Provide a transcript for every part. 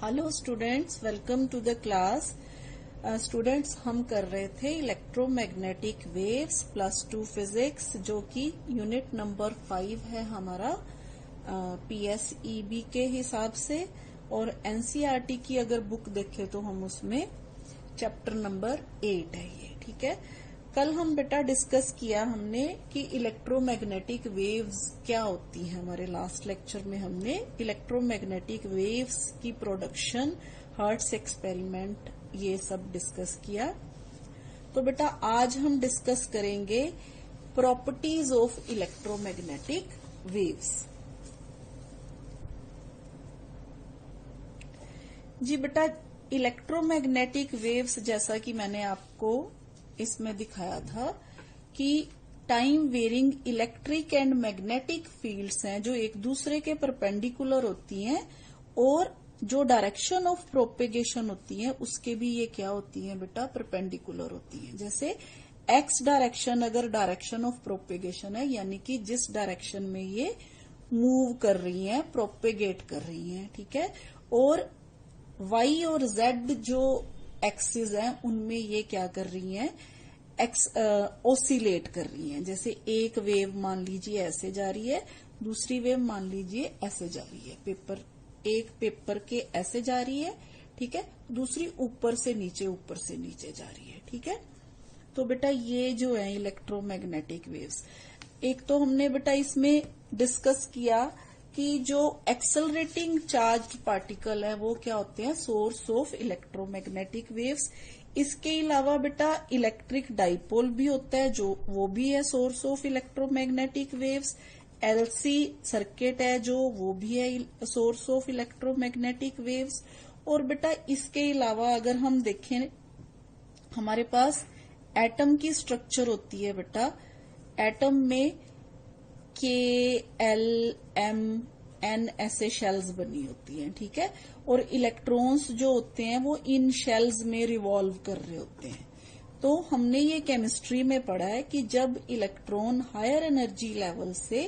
Hello students, welcome to the class. Students, हम कर रहे थे इलेक्ट्रोमैग्नेटिक वेव्स +2 फिजिक्स, जो कि यूनिट नंबर 5 है हमारा PSEB के हिसाब से। और NCERT की अगर बुक देखें तो हम उसमें चैप्टर नंबर 8 है ये। ठीक है, कल हम बेटा डिस्कस किया हमने कि इलेक्ट्रोमैग्नेटिक वेव्स क्या होती हैं। हमारे लास्ट लेक्चर में हमने इलेक्ट्रोमैग्नेटिक वेव्स की प्रोडक्शन, हर्ट्ज एक्सपेरिमेंट, ये सब डिस्कस किया। तो बेटा आज हम डिस्कस करेंगे प्रॉपर्टीज ऑफ इलेक्ट्रोमैग्नेटिक वेव्स। जी बेटा, इलेक्ट्रोमैग्नेटिक वेव्स जैसा कि मैंने आपको इसमें दिखाया था कि time varying electric and magnetic fields हैं जो एक दूसरे के परपेंडिकुलर होती हैं, और जो डायरेक्शन ऑफ प्रोपेगेशन होती है उसके भी ये क्या होती हैं बेटा, परपेंडिकुलर होती हैं। जैसे एक्स डायरेक्शन अगर डायरेक्शन ऑफ प्रोपेगेशन है, यानी कि जिस डायरेक्शन में ये मूव कर रही हैं, प्रोपेगेट कर रही हैं, ठीक है, और वाई और जेड जो एक्सिस हैं उनमें ये क्या कर रही हैं, ऑसिलेट कर रही हैं। जैसे एक वेव मान लीजिए ऐसे जा रही है, दूसरी वेव मान लीजिए ऐसे जा रही है। एक पेपर के ऐसे जा रही है, ठीक है, दूसरी ऊपर से नीचे जा रही है। ठीक है, तो बेटा ये जो है इलेक्ट्रोमैग्नेटिक वेव्स, एक तो हमने बेटा इसमें डिस्कस किया कि जो एक्सेलरेटिंग चार्ज पार्टिकल है वो क्या होते हैं, सोर्स ऑफ इलेक्ट्रोमैग्नेटिक वेव्स। इसके अलावा बेटा इलेक्ट्रिक डाइपोल भी होता है, जो वो भी है source of electromagnetic waves. LC circuit है जो वो भी है सोर्स ऑफ इलेक्ट्रोमैग्नेटिक वेव्स। और बेटा इसके अलावा अगर हम देखें, हमारे पास एटम की स्ट्रक्चर होती है बेटा। एटम में KLMN ऐसे शेल्स बनी होती हैं, ठीक है, और इलेक्ट्रॉन्स जो होते हैं वो इन शेल्स में रिवॉल्व कर रहे होते हैं। तो हमने ये केमिस्ट्री में पढ़ा है कि जब इलेक्ट्रॉन हायर एनर्जी लेवल से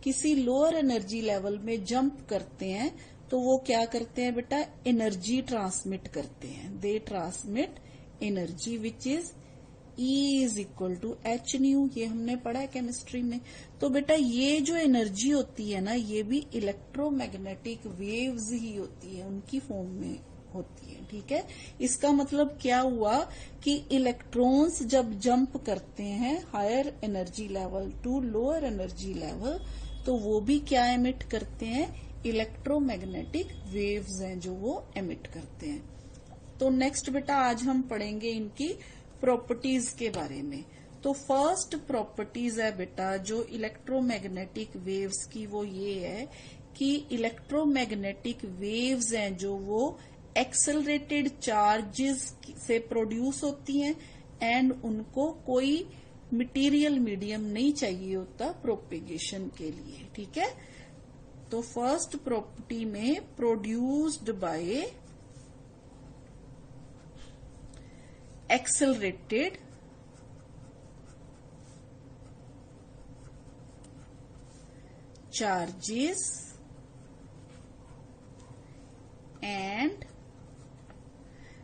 किसी लोअर एनर्जी लेवल में जंप करते हैं तो वो क्या करते हैं बेटा, एनर्जी ट्रांसमिट करते हैं। They transmit energy which is E=H², ये हमने पढ़ा है केमिस्ट्री में। तो बेटा ये जो एनर्जी होती है ना, ये भी इलेक्ट्रोमैग्नेटिक वेव्स ही होती है, उनकी फॉर्म में होती है। ठीक है, इसका मतलब क्या हुआ कि इलेक्ट्रॉन्स जब जंप करते हैं higher energy level to lower energy level, तो वो भी क्या एमिट करते हैं, इलेक्ट्रोमैग्नेटिक वेव्स हैं जो वो एमिट करते हैं। तो नेक्स्ट बेटा आज हम पढ़ेंगे इनकी प्रॉपर्टीज के बारे में। तो फर्स्ट प्रॉपर्टीज है बेटा जो इलेक्ट्रोमैग्नेटिक वेव्स की, वो ये है कि इलेक्ट्रोमैग्नेटिक वेव्स हैं जो वो एक्सेलरेटेड चार्जेस से प्रोड्यूस होती हैं, एंड उनको कोई मटेरियल मीडियम नहीं चाहिए होता प्रोपेगेशन के लिए। ठीक है, तो फर्स्ट प्रॉपर्टी में produced by accelerated charges and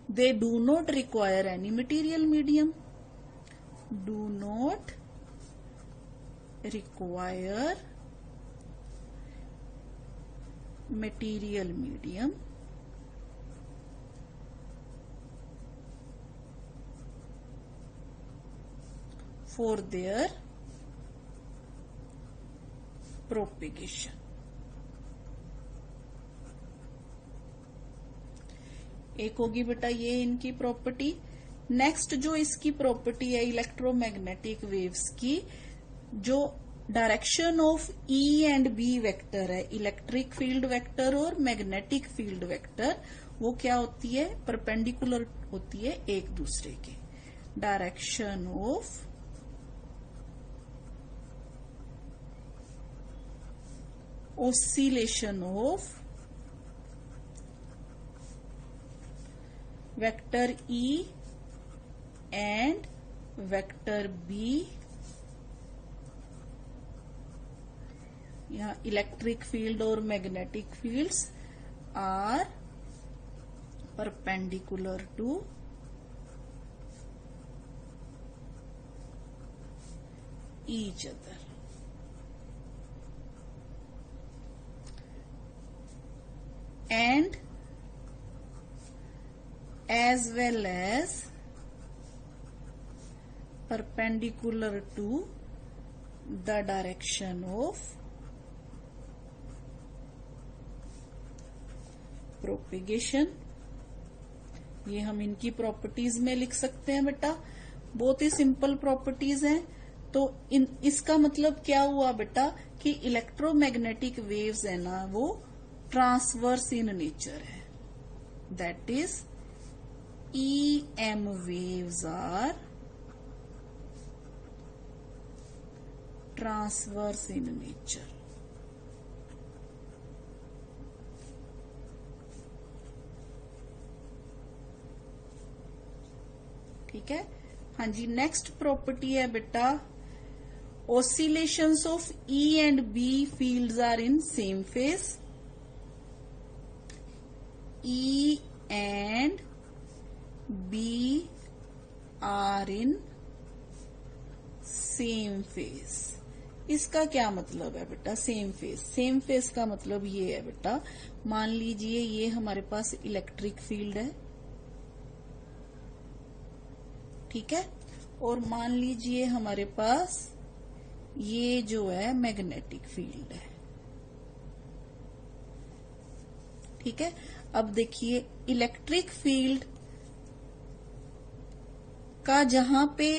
they do not require any material medium. Do not require material medium for their propagation. एक होगी बेटा ये इनकी प्रॉपर्टी। नेक्स्ट जो इसकी प्रॉपर्टी है इलेक्ट्रोमैग्नेटिक वेव्स की, जो direction of E and B vector है, इलेक्ट्रिक फील्ड वेक्टर और मैग्नेटिक फील्ड वेक्टर, वो क्या होती है, परपेंडिकुलर होती है एक दूसरे के। Direction of oscillation of vector E and vector B, यहाँ इलेक्ट्रिक फील्ड और magnetic fields are perpendicular to each other. And as well as perpendicular to the direction of propagation. ये हम इनकी प्रॉपर्टीज में लिख सकते हैं बेटा, बहुत ही सिंपल प्रॉपर्टीज हैं। तो इसका मतलब क्या हुआ बेटा कि इलेक्ट्रोमैग्नेटिक वेव्स है ना वो ट्रांसवर्स इन नेचर है। That is EM waves are transverse in nature. ठीक है। हाँ जी, नेक्स्ट प्रॉपर्टी है बेटा, oscillations of E and B fields are in same phase. E and B are in same phase. इसका क्या मतलब है बेटा सेम फेज? सेम फेज का मतलब ये है बेटा, मान लीजिए ये हमारे पास इलेक्ट्रिक फील्ड है, ठीक है, और मान लीजिए हमारे पास ये जो है मैग्नेटिक फील्ड है, ठीक है। अब देखिए इलेक्ट्रिक फील्ड का जहां पे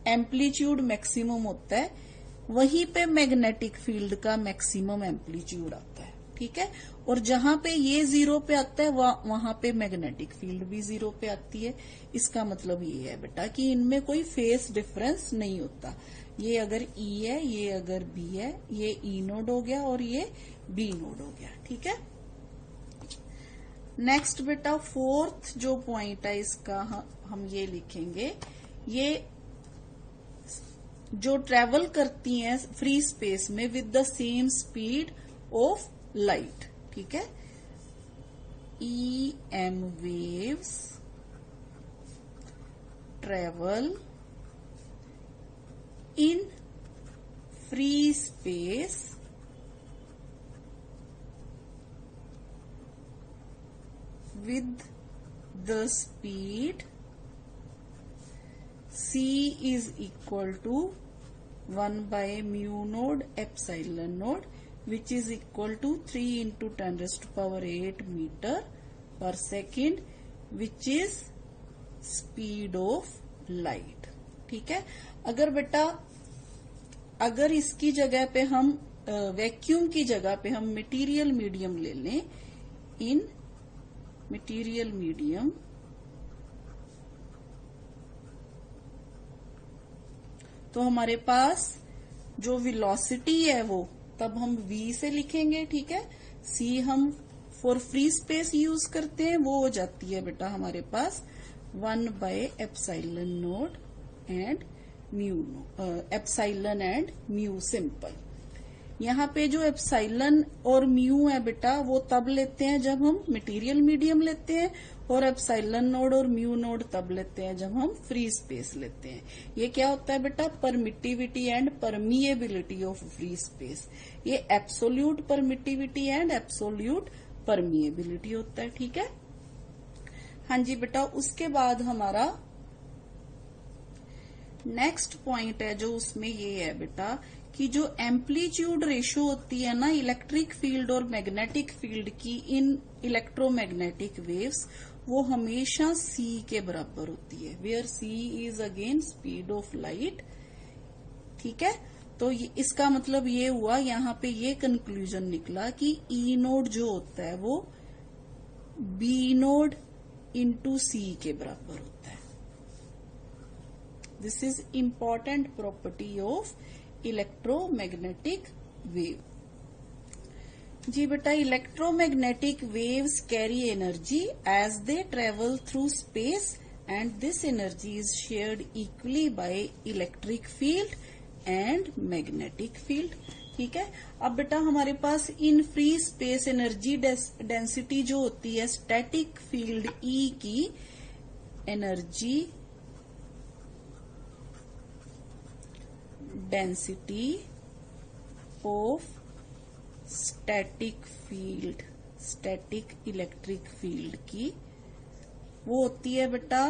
एम्पलीट्यूड मैक्सिमम होता है वहीं पे मैग्नेटिक फील्ड का मैक्सिमम एम्पलीट्यूड आता है, ठीक है। और जहां पे ये जीरो पे आता है वहां पे मैग्नेटिक फील्ड भी जीरो पे आती है। इसका मतलब ये है बेटा कि इनमें कोई फेस डिफरेंस नहीं होता। ये अगर E है, ये अगर B है, ये E नोड हो गया और ये B नोड हो गया, ठीक है। नेक्स्ट बेटा फोर्थ जो पॉइंट है इसका हम ये लिखेंगे, ये जो ट्रेवल करती हैं फ्री स्पेस में with the same speed of light, ठीक है। EM waves travel in free space with the speed C is equal to 1 by mu node epsilon node, which is equal to 3 into 10 raised to power 8 meter per second, which is speed of light, ठीक है। अगर बेटा अगर इसकी जगह पे हम vacuum की जगह पे हम मटेरियल मीडियम ले लें, इन मटेरियल मीडियम तो हमारे पास जो वेलोसिटी है वो तब हम v से लिखेंगे, ठीक है। c हम फॉर फ्री स्पेस यूज करते हैं, वो हो जाती है बेटा हमारे पास 1 by epsilon note and mu, epsilon and mu simple. यहाँ पे जो एप्सिलॉन और म्यू है बेटा वो तब लेते हैं जब हम मटेरियल मीडियम लेते हैं, और एप्सिलॉन नोड और म्यू नोड तब लेते हैं जब हम फ्री स्पेस लेते हैं। ये क्या होता है बेटा permittivity and permeability of free space. ये absolute permittivity and absolute permeability होता है, ठीक है। हाँ जी बेटा, उसके बाद हमारा नेक्स्ट पॉइंट है जो उसमें ये है बेटा कि जो एम्पलीट्यूड रेशियो होती है ना इलेक्ट्रिक फील्ड और मैग्नेटिक फील्ड की इन इलेक्ट्रोमैग्नेटिक वेव्स, वो हमेशा c के बराबर होती है, where c is again speed of light, ठीक है। तो इसका मतलब ये हुआ, यहाँ पे ये कंक्लूजन निकला कि E नोड जो होता है वो B नोड इंटू C के बराबर होता है। This is important property of electromagnetic wave. जी बेटा, electromagnetic waves carry energy as they travel through space and this energy is shared equally by electric field and magnetic field. ठीक है। अब बेटा हमारे पास in free space energy density जो होती है स्टैटिक फील्ड ई की energy density of static field, static electric field की वो होती है बेटा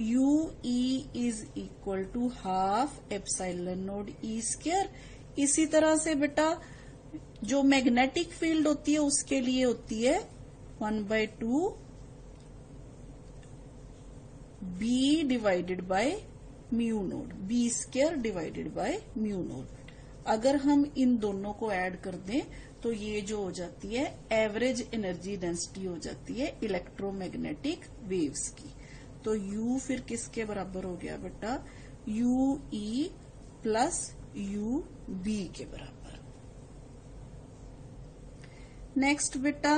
you E is equal to half epsilon not E square. इसी तरह से बेटा जो मैग्नेटिक फील्ड होती है उसके लिए होती है 1/2 B divided by mu naught, B square divided by mu naught. अगर हम इन दोनों को ऐड कर दें तो ये जो हो जाती है एवरेज एनर्जी डेंसिटी हो जाती है इलेक्ट्रोमैग्नेटिक वेव्स की। तो U फिर किसके बराबर हो गया बेटा, you E plus U B के बराबर। नेक्स्ट बेटा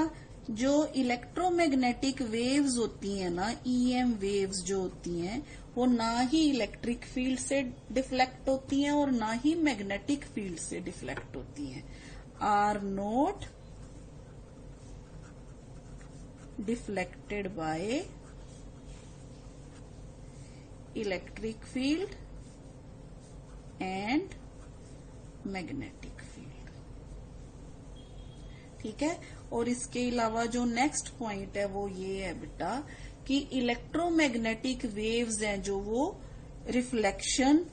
जो इलेक्ट्रोमैग्नेटिक वेव्स होती हैं ना, EM वेव्स जो होती हैं वो ना ही इलेक्ट्रिक फील्ड से डिफ्लेक्ट होती हैं और ना ही मैग्नेटिक फील्ड से डिफ्लेक्ट होती हैं। Are not deflected by electric field and magnetic field, ठीक है। और इसके अलावा जो नेक्स्ट पॉइंट है वो ये है बेटा कि इलेक्ट्रोमैग्नेटिक वेव्स हैं जो वो रिफ्लेक्शन,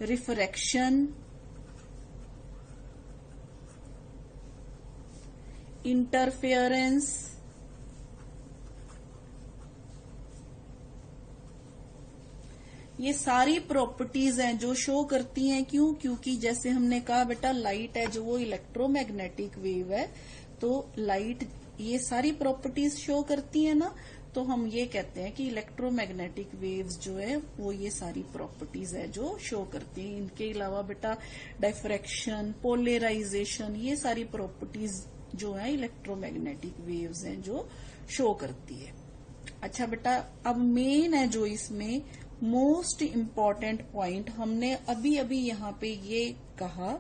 रिफ्रैक्शन, इंटरफेरेंस, ये सारी प्रॉपर्टीज हैं जो शो करती हैं। क्यों? क्योंकि जैसे हमने कहा बेटा लाइट है जो वो इलेक्ट्रोमैग्नेटिक वेव है, तो लाइट ये सारी प्रॉपर्टीज शो करती है ना, तो हम ये कहते हैं कि इलेक्ट्रोमैग्नेटिक वेव्स जो है वो ये सारी प्रॉपर्टीज है जो शो करती हैं। इनके अलावा बेटा डायफ्रैक्शन, पोलराइजेशन, ये सारी प्रॉपर्टीज जो है इलेक्ट्रोमैग्नेटिक वेव्स हैं जो शो करती है। अच्छा बेटा अब मेन है जो इसमें मोस्ट इम्पॉर्टेंट पॉइंट, हमने अभी अभी यहाँ पे ये कहा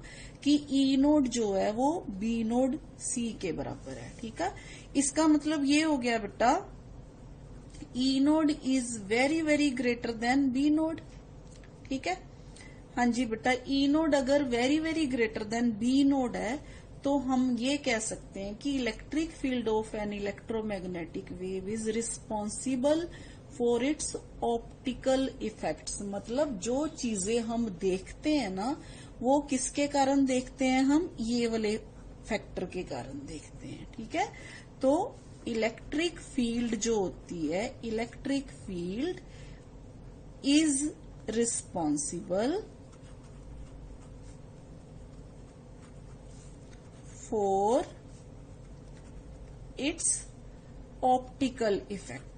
कि ई नोड जो है वो बी नोड सी के बराबर है, ठीक है। इसका मतलब ये हो गया बेटा E naught is very very greater than B naught, ठीक है। हाँ जी बेटा ई नोड अगर very very greater than B naught है तो हम ये कह सकते हैं कि electric field of an electromagnetic wave is responsible for its optical effects. मतलब जो चीजें हम देखते हैं ना वो किसके कारण देखते हैं, हम ये वाले फैक्टर के कारण देखते हैं, ठीक है। तो इलेक्ट्रिक फील्ड जो होती है, electric field is responsible for its optical effect.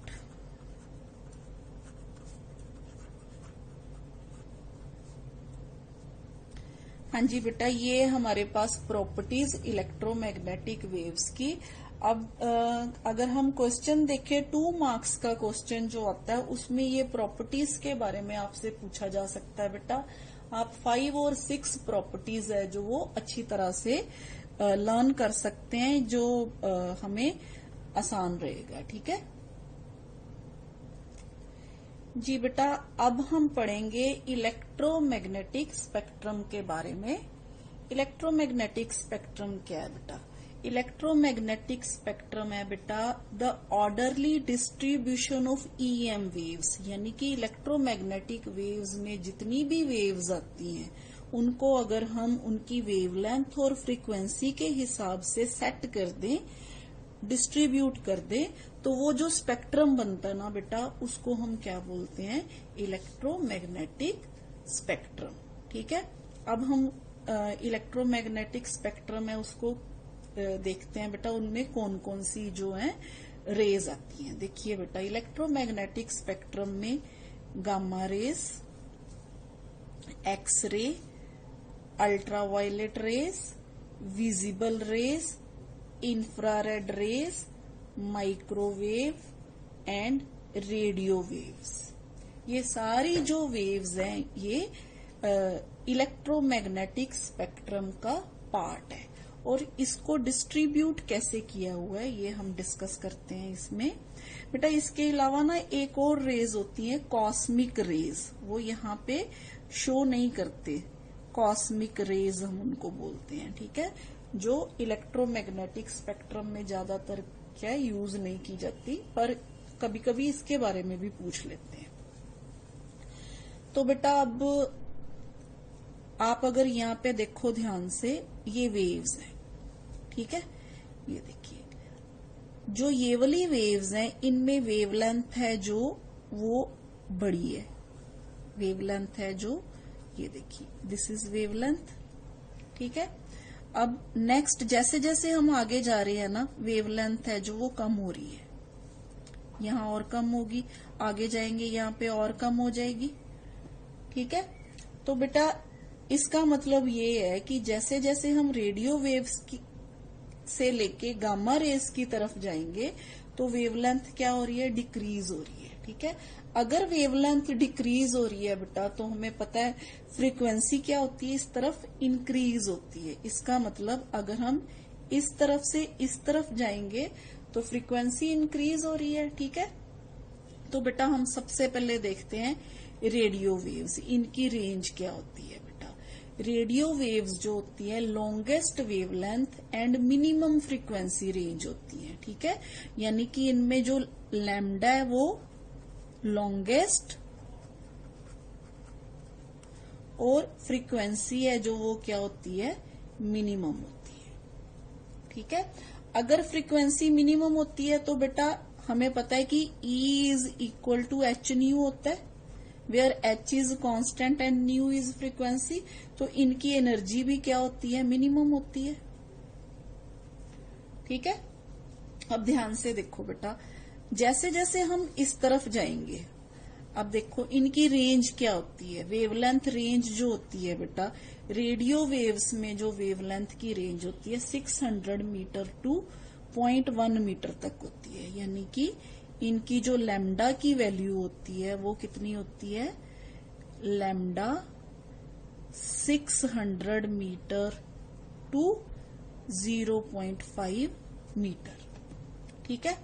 हाँ जी बेटा ये हमारे पास प्रॉपर्टीज इलेक्ट्रोमैग्नेटिक वेव्स की। अब अगर हम क्वेश्चन देखें 2 मार्क्स का क्वेश्चन जो आता है उसमें ये प्रॉपर्टीज के बारे में आपसे पूछा जा सकता है बेटा। आप 5 और 6 प्रॉपर्टीज है जो वो अच्छी तरह से लर्न कर सकते हैं, जो हमें आसान रहेगा, ठीक है जी बेटा। अब हम पढ़ेंगे इलेक्ट्रोमैग्नेटिक स्पेक्ट्रम के बारे में। इलेक्ट्रोमैग्नेटिक स्पेक्ट्रम क्या है बेटा? इलेक्ट्रोमैग्नेटिक स्पेक्ट्रम है बेटा the orderly distribution of EM waves, यानी कि इलेक्ट्रोमैग्नेटिक वेव्स में जितनी भी वेव्स आती हैं उनको अगर हम उनकी वेवलेंथ और फ्रीक्वेंसी के हिसाब से सेट कर दें, डिस्ट्रीब्यूट कर दें, तो वो जो स्पेक्ट्रम बनता है ना बेटा उसको हम क्या बोलते हैं, इलेक्ट्रोमैग्नेटिक स्पेक्ट्रम, ठीक है। अब हम इलेक्ट्रोमैग्नेटिक स्पेक्ट्रम है उसको देखते हैं बेटा, उनमें कौन कौन सी जो है रेज आती हैं। देखिए बेटा इलेक्ट्रोमैग्नेटिक स्पेक्ट्रम में gamma rays, X ray, ultraviolet rays, visible raise, infrared rays, microwave and radio waves, ये सारी जो वेव्स हैं ये इलेक्ट्रोमैग्नेटिक स्पेक्ट्रम का पार्ट है। और इसको डिस्ट्रीब्यूट कैसे किया हुआ है ये हम डिस्कस करते हैं इसमें। बेटा इसके अलावा ना एक और रेज होती है कॉस्मिक रेज, वो यहाँ पे शो नहीं करते, कॉस्मिक रेज हम उनको बोलते हैं, ठीक है, जो इलेक्ट्रोमैग्नेटिक स्पेक्ट्रम में ज्यादातर क्या यूज नहीं की जाती, पर कभी कभी इसके बारे में भी पूछ लेते हैं। तो बेटा अब आप अगर यहाँ पे देखो ध्यान से, ये वेव्स हैं, ठीक है, ये देखिए जो ये वाली वेव्स हैं इनमें वेवलेंथ है जो वो बड़ी है, वेवलेंथ है जो ये देखिए दिस इज वेवलेंथ, ठीक है। अब नेक्स्ट जैसे जैसे हम आगे जा रहे हैं ना, वेवलेंथ है जो वो कम हो रही है, यहाँ और कम होगी, आगे जाएंगे यहाँ पे और कम हो जाएगी, ठीक है। तो बेटा इसका मतलब ये है कि जैसे जैसे हम रेडियो वेव्स की से लेके गामा रेस की तरफ जाएंगे तो वेवलेंथ क्या हो रही है, डिक्रीज हो रही है, ठीक है। अगर वेवलेंथ डिक्रीज हो रही है बेटा तो हमें पता है फ्रीक्वेंसी क्या होती है, इस तरफ इंक्रीज होती है। इसका मतलब अगर हम इस तरफ से इस तरफ जाएंगे तो फ्रीक्वेंसी इंक्रीज हो रही है, ठीक है। तो बेटा हम सबसे पहले देखते हैं रेडियो वेव्स, इनकी रेंज क्या होती है। बेटा रेडियो वेव्स जो होती है longest wavelength and minimum frequency range होती है, ठीक है। यानी कि इनमें जो लैम्डा है वो लॉन्गेस्ट और फ्रीक्वेंसी है जो वो क्या होती है, मिनिमम होती है, ठीक है। अगर फ्रीक्वेंसी मिनिमम होती है तो बेटा हमें पता है कि E is equal to H nu होता है, where H is constant and nu is frequency. तो इनकी एनर्जी भी क्या होती है, मिनिमम होती है, ठीक है। अब ध्यान से देखो बेटा, जैसे जैसे हम इस तरफ जाएंगे, अब देखो इनकी रेंज क्या होती है, वेवलेंथ रेंज जो होती है बेटा रेडियो वेव्स में जो वेवलेंथ की रेंज होती है 600 मीटर टू 0.1 मीटर तक होती है। यानी कि इनकी जो लैम्डा की वैल्यू होती है वो कितनी होती है, लैम्डा 600 मीटर टू 0.5 मीटर, ठीक है।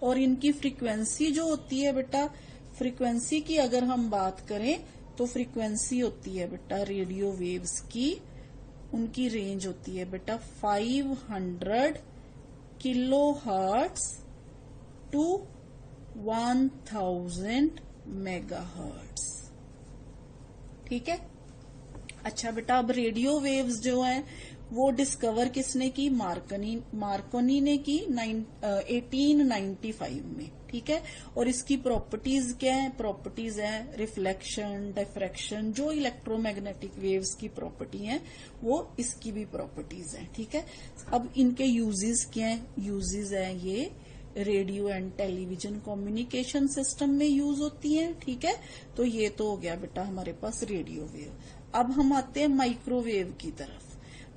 और इनकी फ्रीक्वेंसी जो होती है बेटा, फ्रीक्वेंसी की अगर हम बात करें तो फ्रीक्वेंसी होती है बेटा रेडियो वेव्स की, उनकी रेंज होती है बेटा 500 kilohertz to 1000 megahertz, ठीक है। अच्छा बेटा अब रेडियो वेव्स जो है वो डिस्कवर किसने की, मार्कोनी ने की 1895 में, ठीक है। और इसकी प्रॉपर्टीज क्या है, प्रॉपर्टीज है रिफ्लेक्शन, डिफ्रैक्शन, जो इलेक्ट्रोमैग्नेटिक वेव्स की प्रॉपर्टी है वो इसकी भी प्रॉपर्टीज है, ठीक है। अब इनके यूजेस क्या है, यूजेस है ये radio and television communication system में यूज होती है, ठीक है। तो ये तो हो गया बेटा हमारे पास रेडियो वेव। अब हम आते हैं माइक्रोवेव की तरफ।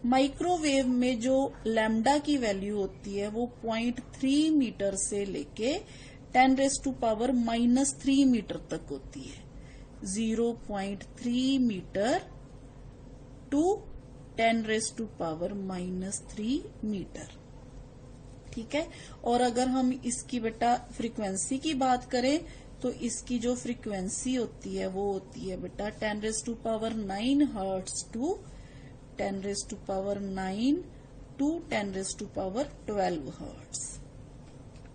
माइक्रोवेव में जो लैम्डा की वैल्यू होती है वो 0.3 मीटर से लेके 10⁻³ मीटर तक होती है, 0.3 मीटर टू 10⁻³ मीटर, ठीक है। और अगर हम इसकी बेटा फ्रीक्वेंसी की बात करें तो इसकी जो फ्रीक्वेंसी होती है वो होती है बेटा 10⁹ हर्ट्ज टू 10⁹ टू 10⁻12 हर्ट्ज,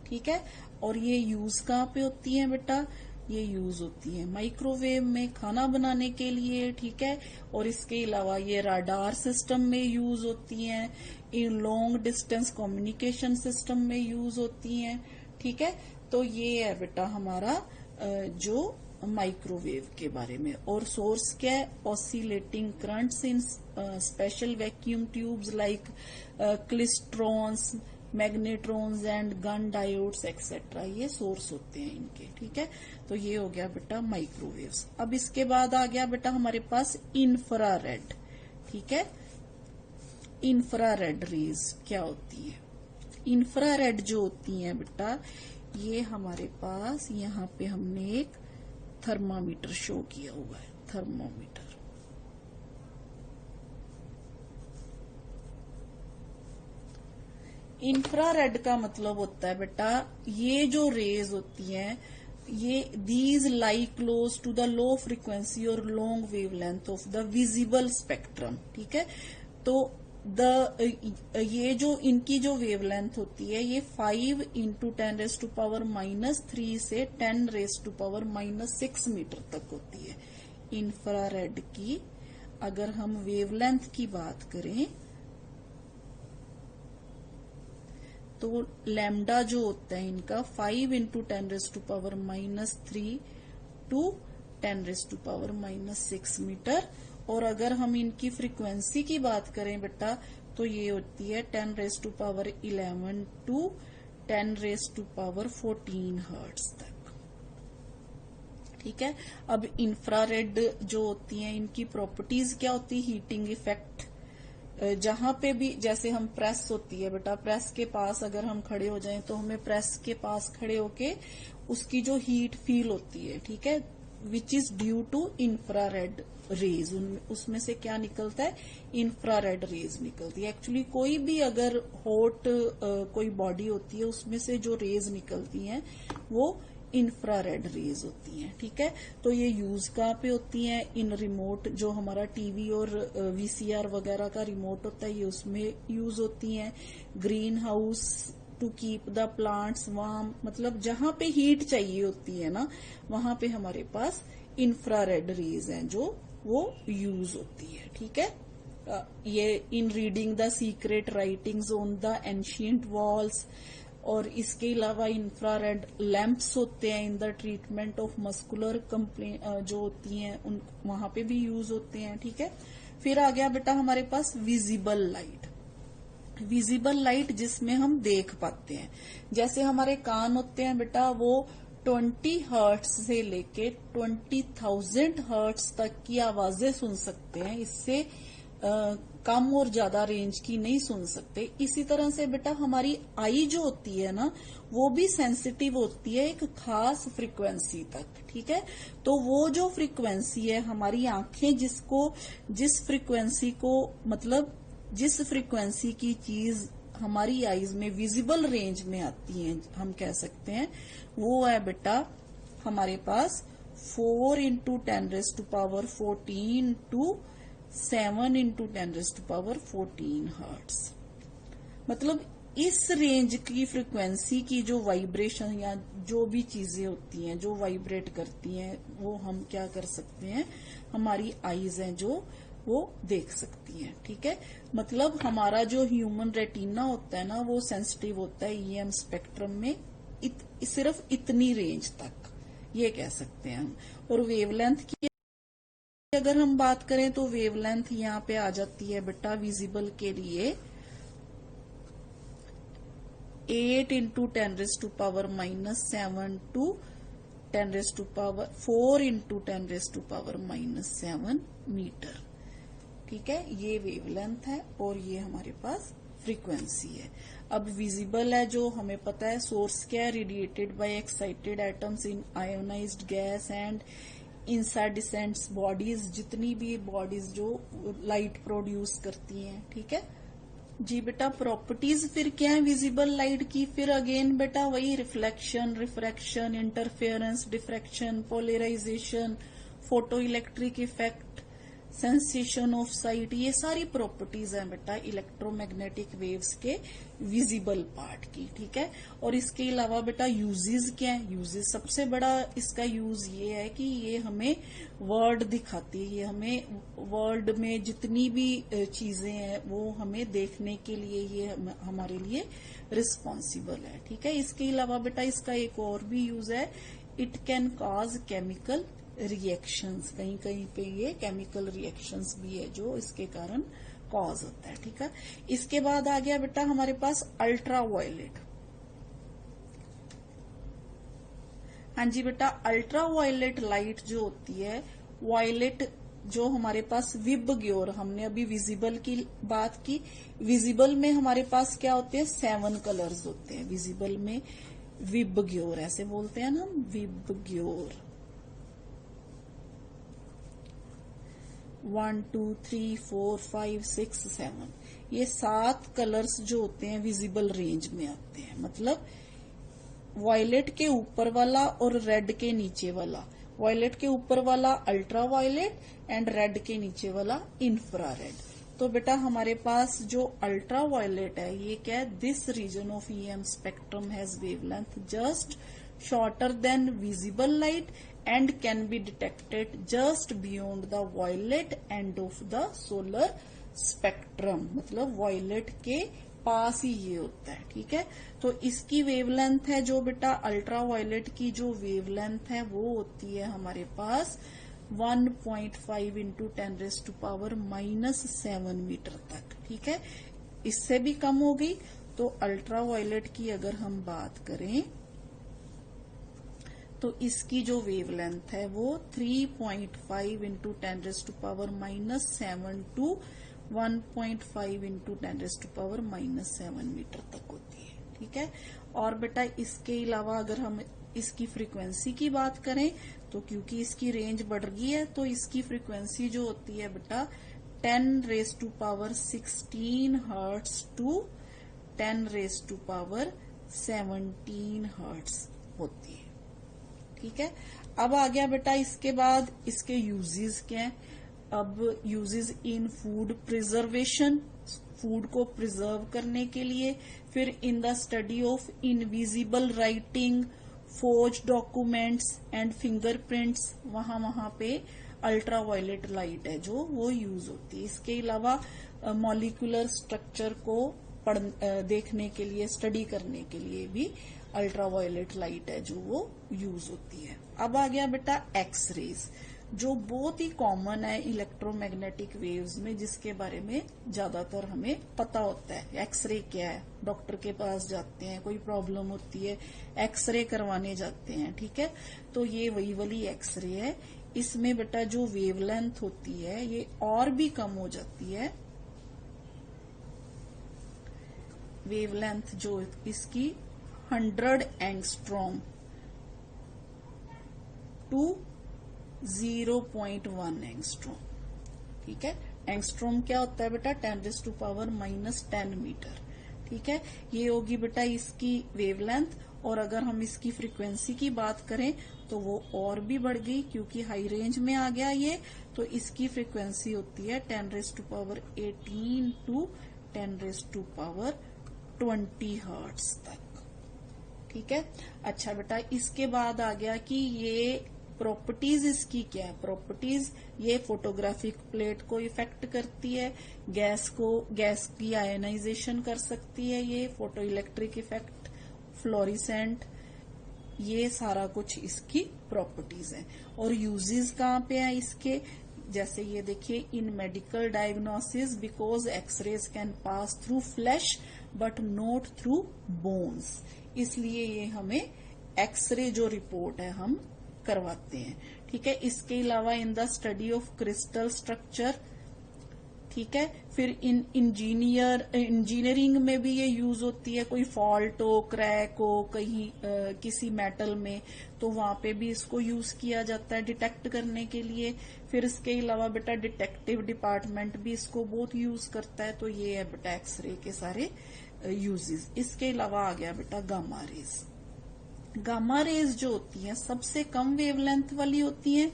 ठीक है। और ये यूज कहाँ पे होती है बेटा, ये यूज होती है माइक्रोवेव में, खाना बनाने के लिए, ठीक है। और इसके अलावा ये राडार सिस्टम में यूज होती हैं, in long distance communication system में यूज होती हैं, ठीक है। तो ये है बेटा हमारा जो माइक्रोवेव के बारे में। और सोर्स क्या है, oscillating currents in special vacuum tubes like klystrons, magnetrons and gun diodes etcetera, ये सोर्स होते हैं इनके, ठीक है। तो ये हो गया बेटा माइक्रोवेव्स। अब इसके बाद आ गया बेटा हमारे पास इंफ्रारेड, ठीक है। इंफ्रारेड रेज क्या होती है, इंफ्रारेड जो होती है बेटा ये हमारे पास यहाँ पे हमने एक थर्मामीटर शो किया हुआ है, थर्मोमीटर। इंफ्रारेड का मतलब होता है बेटा ये जो रेज होती हैं ये these lie close to the low frequency और long wavelength of the visible spectrum, ठीक है। तो ये जो इनकी जो वेवलेंथ होती है ये 5 इंटू 10⁻³ से 10⁻⁻6 मीटर तक होती है इंफ्रारेड की। अगर हम वेवलेंथ की बात करें तो लैम्डा जो होता है इनका 5 इंटू 10⁻³ टू 10⁻6 मीटर। और अगर हम इनकी फ्रीक्वेंसी की बात करें बेटा तो ये होती है 10⁻11 टू 10⁻14 हर्ट्ज तक, ठीक है। अब इंफ्रारेड जो होती है इनकी प्रॉपर्टीज क्या होती है, हीटिंग इफेक्ट। जहां पे भी जैसे हम प्रेस होती है बेटा, प्रेस के पास अगर हम खड़े हो जाएं तो हमें प्रेस के पास खड़े होके उसकी जो हीट फील होती है, ठीक है, which is due to infrared rays. उसमें से क्या निकलता है, इंफ्रारेड रेज निकलती है। एक्चुअली कोई भी अगर हॉट कोई बॉडी होती है उसमें से जो रेज निकलती हैं वो इंफ्रारेड रेज होती हैं, ठीक है। तो ये यूज कहाँ पे होती हैं, इन रिमोट जो हमारा टीवी और वीसीआर वगैरह का रिमोट होता है ये उसमें यूज होती हैं। Greenhouse to keep the plants warm, मतलब जहां पे हीट चाहिए होती है ना वहां पे हमारे पास इंफ्रारेड रेज हैं जो वो यूज होती है, ठीक है। ये इन reading the secret writings on the ancient walls, और इसके अलावा इंफ्रारेड लैंप्स होते हैं in the treatment of muscular complain जो होती हैं उन वहां पे भी यूज होते हैं, ठीक है। फिर आ गया बेटा हमारे पास विजिबल लाइट। विजिबल लाइट जिसमें हम देख पाते हैं, जैसे हमारे कान होते हैं बेटा वो 20 हर्ट्ज से लेके 20,000 हर्ट्ज तक की आवाजें सुन सकते हैं, इससे कम और ज्यादा रेंज की नहीं सुन सकते। इसी तरह से बेटा हमारी आई जो होती है ना वो भी सेंसिटिव होती है एक खास फ्रीक्वेंसी तक, ठीक है। तो वो जो फ्रीक्वेंसी है हमारी आंखें जिस फ्रीक्वेंसी को मतलब जिस फ्रीक्वेंसी की चीज हमारी आईज में विजिबल रेंज में आती है हम कह सकते हैं वो है बेटा हमारे पास 4 इंटू 10⁻14 टू 7 इंटू 10⁻14 हर्ट्ज। मतलब इस रेंज की फ्रीक्वेंसी की जो वाइब्रेशन या जो भी चीजें होती हैं जो वाइब्रेट करती हैं वो हम क्या कर सकते हैं, हमारी आईज हैं जो वो देख सकती हैं, ठीक है। मतलब हमारा जो ह्यूमन रेटिना होता है ना वो सेंसिटिव होता है ईएम स्पेक्ट्रम में सिर्फ इतनी रेंज तक, ये कह सकते हैं हम। और वेवलेंथ की अगर हम बात करें तो वेवलेंथ यहाँ पे आ जाती है बेटा विजिबल के लिए 8 इंटू 10⁻⁻7 टू 4 इंटू 10⁻⁻7 मीटर, ठीक है। ये वेवलेंथ है और ये हमारे पास फ्रीक्वेंसी है। अब विजिबल है जो हमें पता है सोर्स क्या है, radiated by excited atoms in ionised gas and incandescent bodies, जितनी भी बॉडीज जो लाइट प्रोड्यूस करती हैं, ठीक है जी बेटा। प्रॉपर्टीज फिर क्या है विजिबल लाइट की, फिर अगेन बेटा वही reflection, refraction, interference, diffraction, polarisation, photo electric effect, sensation of sight, ये सारी प्रॉपर्टीज हैं बेटा इलेक्ट्रोमैग्नेटिक वेव्स के विजिबल पार्ट की, ठीक है। और इसके अलावा बेटा यूजेस क्या है, यूजेस सबसे बड़ा इसका यूज ये है कि ये हमें वर्ल्ड दिखाती है, ये हमें वर्ल्ड में जितनी भी चीजें हैं वो हमें देखने के लिए ये हमारे लिए रिस्पॉन्सिबल है, ठीक है। इसके अलावा बेटा इसका एक और भी यूज है, it can cause chemical reactions, कहीं कहीं पे ये केमिकल रिएक्शंस भी है जो इसके कारण कॉज होता है, ठीक है। इसके बाद आ गया बेटा हमारे पास अल्ट्रा वायलेट। हाँ जी बेटा, अल्ट्रा वायलेट लाइट जो होती है, वायलेट जो हमारे पास विबग्योर, हमने अभी विजिबल की बात की, विजिबल में हमारे पास क्या होते हैं 7 कलर्स होते हैं विजिबल में, विबग्योर ऐसे बोलते हैं ना हम, विबग्योर, 1 2 3 4 5 6 7, ये 7 कलर्स जो होते हैं विजिबल रेंज में आते हैं। मतलब वायलेट के ऊपर वाला और रेड के नीचे वाला, वायलेट के ऊपर वाला अल्ट्रा वायलेट एंड रेड के नीचे वाला इंफ्रारेड। तो बेटा हमारे पास जो अल्ट्रा वायलेट है ये क्या है, this region of EM spectrum has wavelength just shorter than visible light and can be detected just beyond the violet end of the solar spectrum. मतलब वायलेट के पास ही ये होता है, ठीक है। तो इसकी वेवलेंथ है जो बेटा अल्ट्रा वायलेट की जो वेवलेंथ है वो होती है हमारे पास 1.5 इंटू 10⁻⁻7 मीटर तक, ठीक है। इससे भी कम हो गई तो अल्ट्रा वायलेट की अगर हम बात करें तो इसकी जो वेवलेंथ है वो 3.5 इंटू 10⁻⁻7 टू 1.5 इंटू 10⁻⁻7 मीटर तक होती है, ठीक है। और बेटा इसके अलावा अगर हम इसकी फ्रीक्वेंसी की बात करें तो क्योंकि इसकी रेंज बढ़ गई है तो इसकी फ्रीक्वेंसी जो होती है बेटा 10⁻16 हर्ट्ज टू 10⁻17 हर्ट्ज होती है, ठीक है। अब आ गया बेटा इसके बाद इसके यूजेस क्या है। अब यूजेस इन फूड प्रिजर्वेशन, फूड को प्रिजर्व करने के लिए, फिर in the study of invisible writing, forge documents and fingerprints, वहां पे अल्ट्रा वायलेट लाइट है जो वो यूज होती है। इसके अलावा मॉलिक्यूलर स्ट्रक्चर को देखने के लिए, स्टडी करने के लिए भी अल्ट्रा वायलेट लाइट है जो वो यूज होती है। अब आ गया बेटा एक्सरेज, जो बहुत ही कॉमन है इलेक्ट्रोमैग्नेटिक वेव्स में, जिसके बारे में ज्यादातर हमें पता होता है। एक्सरे क्या है, डॉक्टर के पास जाते हैं, कोई प्रॉब्लम होती है एक्सरे करवाने जाते हैं, ठीक है। तो ये वही वाली एक्सरे है। इसमें बेटा जो वेवलेंथ होती है ये और भी कम हो जाती है। वेवलेंथ जो इसकी 100 एंगस्ट्रॉम टू 0.1 एंगस्ट्रॉम, ठीक है। एंगस्ट्रॉम क्या होता है बेटा 10⁻⁻10 मीटर, ठीक है। ये होगी बेटा इसकी वेवलेंथ। और अगर हम इसकी फ्रीक्वेंसी की बात करें तो वो और भी बढ़ गई क्योंकि हाई रेंज में आ गया ये। तो इसकी फ्रीक्वेंसी होती है 10⁻18 टू 10⁻20 हर्ट्ज तक, ठीक है। अच्छा बेटा इसके बाद आ गया कि ये प्रॉपर्टीज इसकी क्या है। प्रॉपर्टीज ये फोटोग्राफिक प्लेट को इफेक्ट करती है, गैस की आयनाइजेशन कर सकती है, ये फोटो इलेक्ट्रिक इफेक्ट, फ्लोरिसेंट, ये सारा कुछ इसकी प्रॉपर्टीज है। और यूजेस कहाँ पे है इसके, जैसे ये देखिए in medical diagnosis because X rays can pass through flesh but not through bones, इसलिए ये हमें एक्सरे जो रिपोर्ट है हम करवाते हैं, ठीक है। इसके अलावा in the study of crystal structure, ठीक है। फिर इन इंजीनियरिंग में भी ये यूज होती है। कोई फॉल्ट हो, क्रैक हो कहीं किसी मेटल में, तो वहां पे भी इसको यूज किया जाता है डिटेक्ट करने के लिए। फिर इसके अलावा बेटा डिटेक्टिव डिपार्टमेंट भी इसको बहुत यूज करता है। तो ये है बेटा एक्सरे के सारे यूजेस। इसके अलावा आ गया बेटा गामा रेज। गामा रेज जो होती है सबसे कम वेवलेंथ वाली होती है।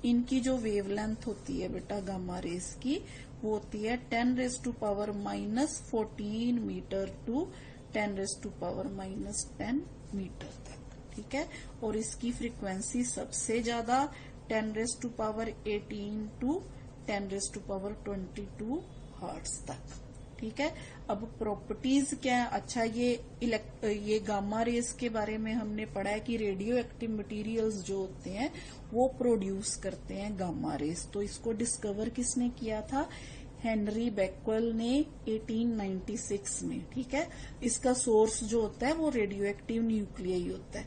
इनकी जो वेवलेंथ होती है बेटा गामा रेज की वो होती है 10⁻⁻14 मीटर टू 10⁻⁻10 मीटर तक, ठीक है। और इसकी फ्रीक्वेंसी सबसे ज्यादा 10⁻18 टू 10⁻22 हर्ट्ज तक, ठीक है। अब प्रॉपर्टीज क्या है। अच्छा ये गामा रेज के बारे में हमने पढ़ा है कि रेडियो एक्टिव मटीरियल्स जो होते हैं वो प्रोड्यूस करते हैं गामा रेज। तो इसको डिस्कवर किसने किया था, हेनरी बेक्वेल ने 1896 में, ठीक है। इसका सोर्स जो होता है वो रेडियो एक्टिव न्यूक्लियाई होता है।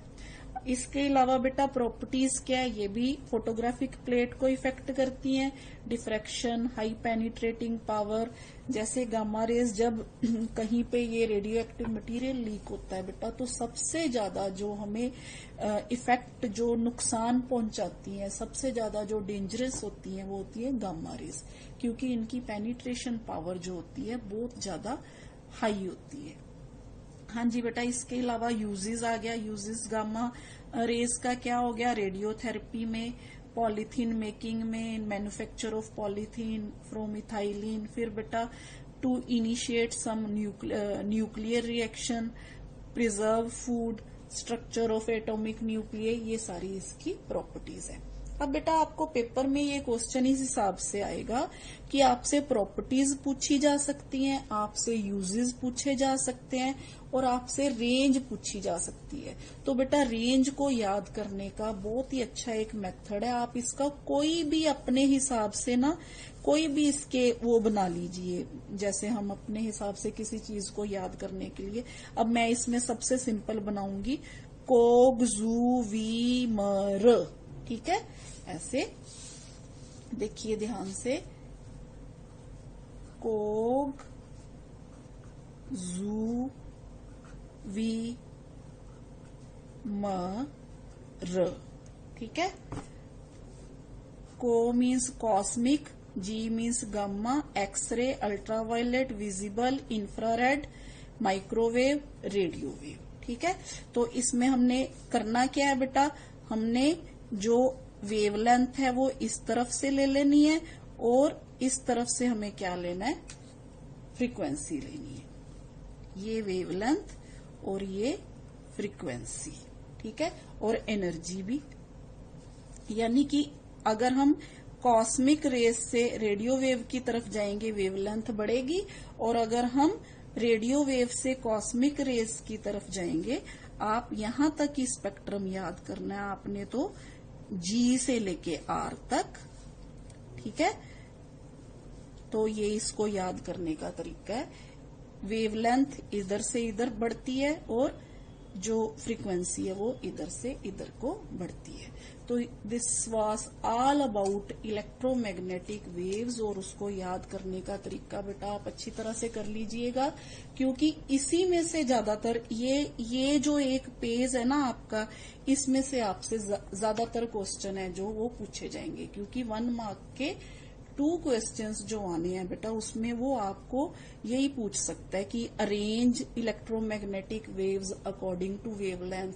इसके अलावा बेटा प्रॉपर्टीज क्या है, ये भी फोटोग्राफिक प्लेट को इफेक्ट करती हैं। डिफ्रैक्शन, हाई पेनिट्रेटिंग पावर, जैसे गामा रेज जब कहीं पे ये रेडियो एक्टिव मटीरियल लीक होता है बेटा, तो सबसे ज्यादा जो हमें इफेक्ट, जो नुकसान पहुंचाती है, सबसे ज्यादा जो डेंजरस होती है वो होती है गामा रेज, क्योंकि इनकी पेनिट्रेशन पावर जो होती है बहुत ज्यादा हाई होती है। हाँ जी बेटा, इसके अलावा यूजेस आ गया। यूजेस गामा रेज का क्या हो गया, रेडियोथेरेपी में, पॉलीथीन मेकिंग में, manufacture of polythene from ethylene, फिर बेटा to initiate some nuclear reaction, preserve food, structure of atomic nuclear, ये सारी इसकी प्रॉपर्टीज है। अब बेटा आपको पेपर में ये क्वेश्चन इस हिसाब से आएगा कि आपसे प्रॉपर्टीज पूछी जा सकती हैं, आपसे यूजेस पूछे जा सकते हैं और आपसे रेंज पूछी जा सकती है। तो बेटा रेंज को याद करने का बहुत ही अच्छा एक मेथड है, आप इसका कोई भी अपने हिसाब से ना कोई भी इसके वो बना लीजिए, जैसे हम अपने हिसाब से किसी चीज को याद करने के लिए। अब मैं इसमें सबसे सिंपल बनाऊंगी, कोग जू वी मर, ठीक है, ऐसे देखिए ध्यान से, कोग जू वी मर, ठीक है। C means cosmic, G means gamma, x-ray, ultraviolet, visible, infrared, microwave, radio wave, ठीक है। तो इसमें हमने करना क्या है बेटा, हमने जो वेवलेंथ है वो इस तरफ से ले लेनी है और इस तरफ से हमें क्या लेना है, फ्रीक्वेंसी लेनी है। ये वेवलेंथ और ये फ्रीक्वेंसी, ठीक है, और एनर्जी भी। यानी कि अगर हम कॉस्मिक रेज से रेडियो वेव की तरफ जाएंगे वेवलेंथ बढ़ेगी, और अगर हम रेडियो वेव से कॉस्मिक रेज की तरफ जाएंगे, आप यहां तक ही स्पेक्ट्रम याद करना है आपने, तो जी से लेके आर तक, ठीक है। तो ये इसको याद करने का तरीका है। वेवलेंथ इधर से इधर बढ़ती है और जो फ्रीक्वेंसी है वो इधर से इधर को बढ़ती है। तो this was all about electromagnetic waves, और उसको याद करने का तरीका बेटा आप अच्छी तरह से कर लीजिएगा, क्योंकि इसी में से ज्यादातर ये जो एक पेज है ना आपका, इसमें से आपसे ज्यादातर क्वेश्चन है जो वो पूछे जाएंगे, क्योंकि 1 मार्क के 2 क्वेश्चंस जो आने हैं बेटा, उसमें वो आपको यही पूछ सकता है कि arrange electromagnetic waves according to wavelength,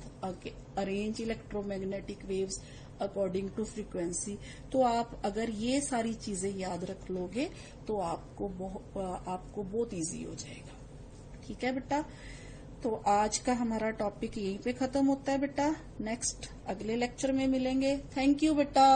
arrange electromagnetic waves according to frequency. तो आप अगर ये सारी चीजें याद रख लोगे तो आपको बहुत इजी हो जाएगा, ठीक है बेटा। तो आज का हमारा टॉपिक यहीं पे खत्म होता है बेटा, नेक्स्ट अगले लेक्चर में मिलेंगे। थैंक यू बेटा।